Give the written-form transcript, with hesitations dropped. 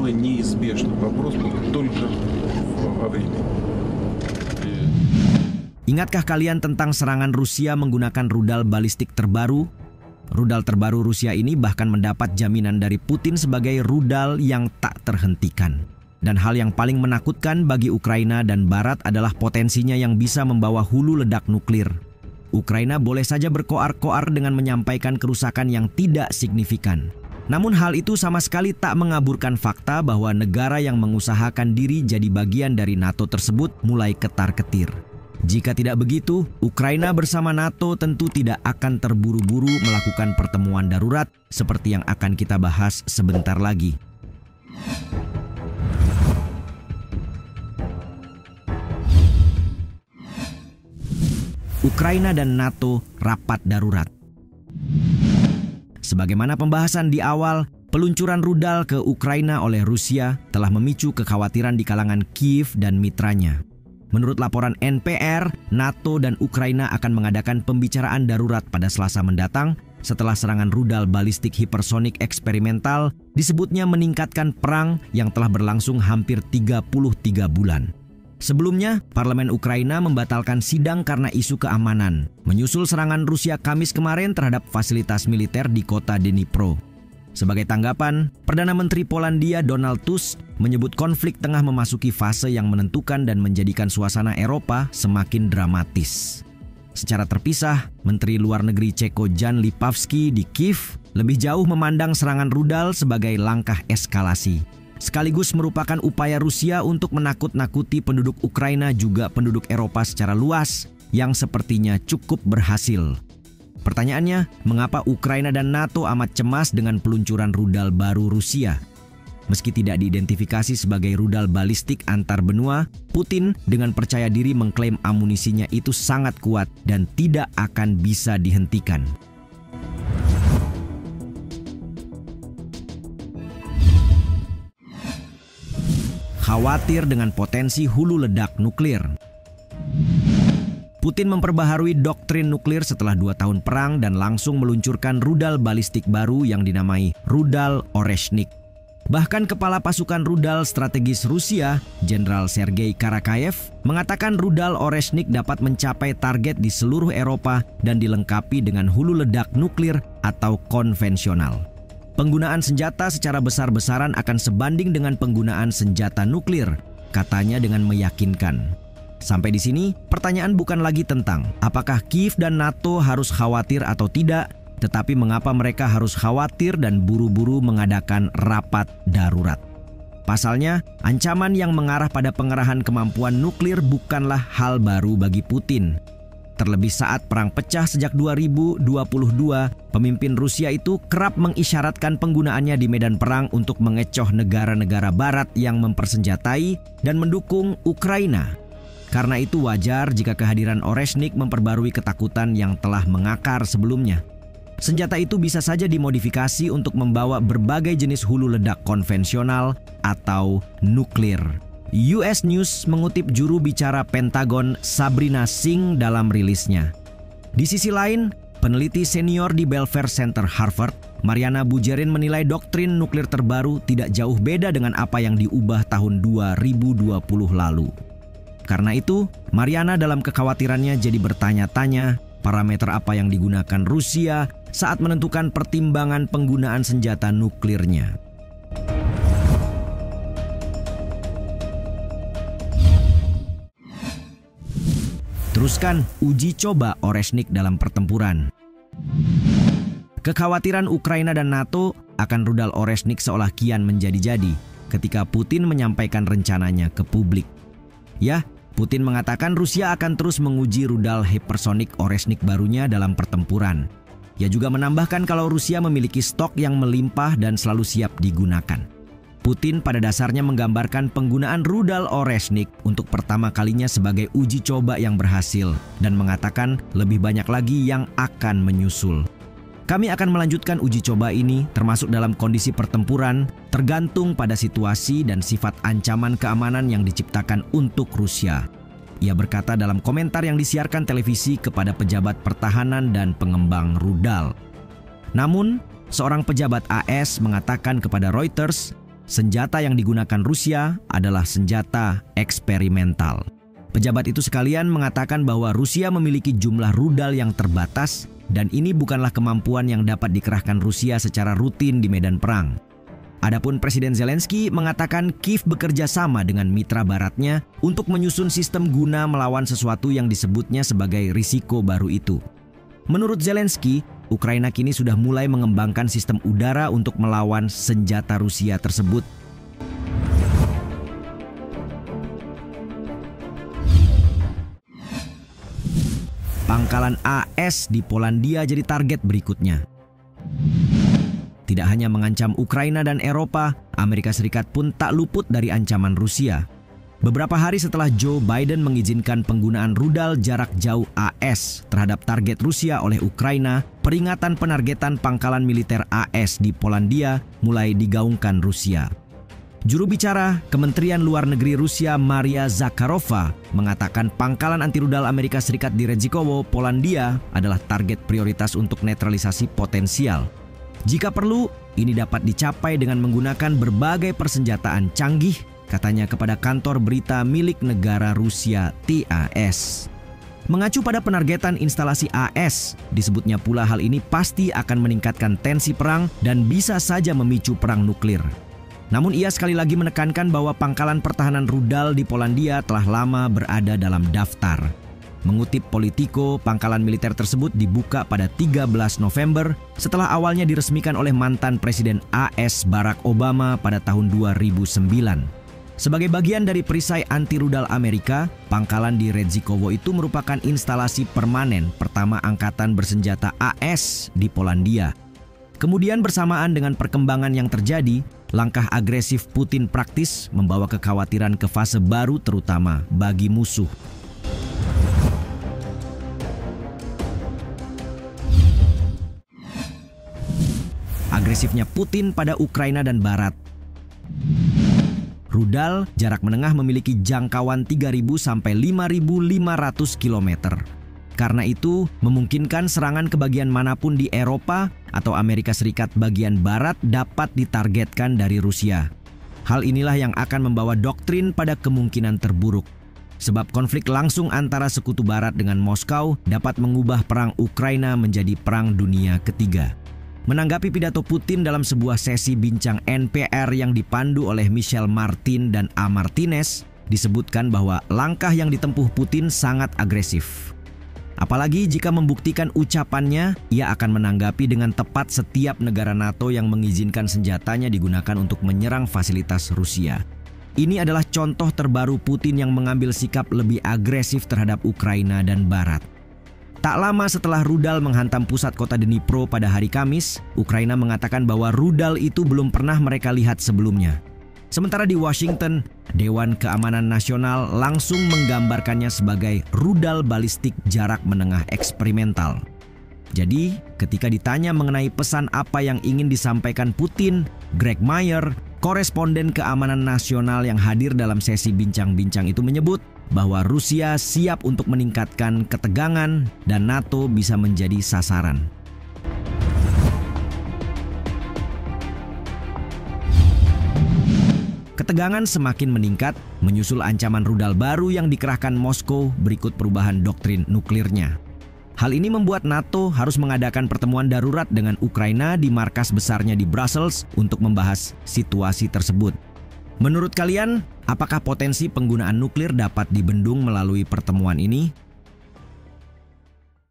Дело неизбежно. Вопрос только во времени. Ingatkah kalian tentang serangan Rusia menggunakan rudal balistik terbaru? Rudal terbaru Rusia ini bahkan mendapat jaminan dari Putin sebagai rudal yang tak terhentikan. Dan hal yang paling menakutkan bagi Ukraina dan Barat adalah potensinya yang bisa membawa hulu ledak nuklir. Ukraina boleh saja berkoar-koar dengan menyampaikan kerusakan yang tidak signifikan. Namun hal itu sama sekali tak mengaburkan fakta bahwa negara yang mengusahakan diri jadi bagian dari NATO tersebut mulai ketar-ketir. Jika tidak begitu, Ukraina bersama NATO tentu tidak akan terburu-buru melakukan pertemuan darurat seperti yang akan kita bahas sebentar lagi. Ukraina dan NATO rapat darurat. Sebagaimana pembahasan di awal, peluncuran rudal ke Ukraina oleh Rusia telah memicu kekhawatiran di kalangan Kiev dan mitranya. Menurut laporan NPR, NATO dan Ukraina akan mengadakan pembicaraan darurat pada Selasa mendatang setelah serangan rudal balistik hipersonik eksperimental disebutnya meningkatkan perang yang telah berlangsung hampir 33 bulan. Sebelumnya, Parlemen Ukraina membatalkan sidang karena isu keamanan, menyusul serangan Rusia Kamis kemarin terhadap fasilitas militer di kota Dnipro. Sebagai tanggapan, Perdana Menteri Polandia Donald Tusk menyebut konflik tengah memasuki fase yang menentukan dan menjadikan suasana Eropa semakin dramatis. Secara terpisah, Menteri Luar Negeri Ceko Jan Lipavsky di Kiev lebih jauh memandang serangan rudal sebagai langkah eskalasi. Sekaligus merupakan upaya Rusia untuk menakut-nakuti penduduk Ukraina juga penduduk Eropa secara luas yang sepertinya cukup berhasil. Pertanyaannya, mengapa Ukraina dan NATO amat cemas dengan peluncuran rudal baru Rusia? Meski tidak diidentifikasi sebagai rudal balistik antar benua, Putin dengan percaya diri mengklaim amunisinya itu sangat kuat dan tidak akan bisa dihentikan. Khawatir dengan potensi hulu ledak nuklir. Putin memperbaharui doktrin nuklir setelah 2 tahun perang dan langsung meluncurkan rudal balistik baru yang dinamai rudal Oreshnik. Bahkan Kepala Pasukan Rudal Strategis Rusia, Jenderal Sergei Karakayev, mengatakan rudal Oreshnik dapat mencapai target di seluruh Eropa dan dilengkapi dengan hulu ledak nuklir atau konvensional. Penggunaan senjata secara besar-besaran akan sebanding dengan penggunaan senjata nuklir, katanya dengan meyakinkan. Sampai di sini, pertanyaan bukan lagi tentang apakah Kiev dan NATO harus khawatir atau tidak, tetapi mengapa mereka harus khawatir dan buru-buru mengadakan rapat darurat. Pasalnya, ancaman yang mengarah pada pengerahan kemampuan nuklir bukanlah hal baru bagi Putin. Terlebih saat perang pecah sejak 2022, pemimpin Rusia itu kerap mengisyaratkan penggunaannya di medan perang untuk mengecoh negara-negara barat yang mempersenjatai dan mendukung Ukraina. Karena itu wajar jika kehadiran Oreshnik memperbarui ketakutan yang telah mengakar sebelumnya. Senjata itu bisa saja dimodifikasi untuk membawa berbagai jenis hulu ledak konvensional atau nuklir. US News mengutip juru bicara Pentagon Sabrina Singh dalam rilisnya. Di sisi lain, peneliti senior di Belfer Center Harvard, Mariana Bujerin menilai doktrin nuklir terbaru tidak jauh beda dengan apa yang diubah tahun 2020 lalu. Karena itu, Mariana dalam kekhawatirannya jadi bertanya-tanya parameter apa yang digunakan Rusia saat menentukan pertimbangan penggunaan senjata nuklirnya. Teruskan uji coba Oreshnik dalam pertempuran. Kekhawatiran Ukraina dan NATO akan rudal Oreshnik seolah kian menjadi-jadi ketika Putin menyampaikan rencananya ke publik. Ya, Putin mengatakan Rusia akan terus menguji rudal hypersonic Oreshnik barunya dalam pertempuran. Ia juga menambahkan kalau Rusia memiliki stok yang melimpah dan selalu siap digunakan. Putin pada dasarnya menggambarkan penggunaan rudal Oreshnik untuk pertama kalinya sebagai uji coba yang berhasil dan mengatakan lebih banyak lagi yang akan menyusul. Kami akan melanjutkan uji coba ini termasuk dalam kondisi pertempuran tergantung pada situasi dan sifat ancaman keamanan yang diciptakan untuk Rusia. Ia berkata dalam komentar yang disiarkan televisi kepada pejabat pertahanan dan pengembang rudal. Namun, seorang pejabat AS mengatakan kepada Reuters senjata yang digunakan Rusia adalah senjata eksperimental. Pejabat itu sekalian mengatakan bahwa Rusia memiliki jumlah rudal yang terbatas dan ini bukanlah kemampuan yang dapat dikerahkan Rusia secara rutin di medan perang. Adapun Presiden Zelensky mengatakan Kiev bekerja sama dengan mitra baratnya untuk menyusun sistem guna melawan sesuatu yang disebutnya sebagai risiko baru itu. Menurut Zelensky, Ukraina kini sudah mulai mengembangkan sistem udara untuk melawan senjata Rusia tersebut. Pangkalan AS di Polandia jadi target berikutnya. Tidak hanya mengancam Ukraina dan Eropa, Amerika Serikat pun tak luput dari ancaman Rusia. Beberapa hari setelah Joe Biden mengizinkan penggunaan rudal jarak jauh AS terhadap target Rusia oleh Ukraina, peringatan penargetan pangkalan militer AS di Polandia mulai digaungkan Rusia. Juru bicara Kementerian Luar Negeri Rusia Maria Zakharova mengatakan pangkalan anti rudal Amerika Serikat di Redzikowo, Polandia adalah target prioritas untuk netralisasi potensial. Jika perlu, ini dapat dicapai dengan menggunakan berbagai persenjataan canggih, katanya kepada kantor berita milik negara Rusia TAS. Mengacu pada penargetan instalasi AS, disebutnya pula hal ini pasti akan meningkatkan tensi perang dan bisa saja memicu perang nuklir. Namun ia sekali lagi menekankan bahwa pangkalan pertahanan rudal di Polandia telah lama berada dalam daftar. Mengutip Politico, pangkalan militer tersebut dibuka pada 13 November setelah awalnya diresmikan oleh mantan Presiden AS Barack Obama pada tahun 2009. Sebagai bagian dari perisai anti rudal Amerika, pangkalan di Redzikowo itu merupakan instalasi permanen pertama angkatan bersenjata AS di Polandia. Kemudian bersamaan dengan perkembangan yang terjadi, langkah agresif Putin praktis membawa kekhawatiran ke fase baru terutama bagi musuh. Agresifnya Putin pada Ukraina dan Barat. Rudal jarak menengah memiliki jangkauan 3.000 sampai 5.500 km. Karena itu, memungkinkan serangan ke bagian manapun di Eropa atau Amerika Serikat bagian Barat dapat ditargetkan dari Rusia. Hal inilah yang akan membawa doktrin pada kemungkinan terburuk. Sebab konflik langsung antara sekutu Barat dengan Moskow dapat mengubah perang Ukraina menjadi perang dunia ketiga. Menanggapi pidato Putin dalam sebuah sesi bincang NPR yang dipandu oleh Michel Martin dan A. Martinez, disebutkan bahwa langkah yang ditempuh Putin sangat agresif. Apalagi jika membuktikan ucapannya, ia akan menanggapi dengan tepat setiap negara NATO yang mengizinkan senjatanya digunakan untuk menyerang fasilitas Rusia. Ini adalah contoh terbaru Putin yang mengambil sikap lebih agresif terhadap Ukraina dan Barat. Tak lama setelah rudal menghantam pusat kota Dnipro pada hari Kamis, Ukraina mengatakan bahwa rudal itu belum pernah mereka lihat sebelumnya. Sementara di Washington, Dewan Keamanan Nasional langsung menggambarkannya sebagai rudal balistik jarak menengah eksperimental. Jadi, ketika ditanya mengenai pesan apa yang ingin disampaikan Putin, Greg Meyer, koresponden keamanan nasional yang hadir dalam sesi bincang-bincang itu menyebut bahwa Rusia siap untuk meningkatkan ketegangan dan NATO bisa menjadi sasaran. Ketegangan semakin meningkat menyusul ancaman rudal baru yang dikerahkan Moskow berikut perubahan doktrin nuklirnya. Hal ini membuat NATO harus mengadakan pertemuan darurat dengan Ukraina di markas besarnya di Brussels untuk membahas situasi tersebut. Menurut kalian, apakah potensi penggunaan nuklir dapat dibendung melalui pertemuan ini?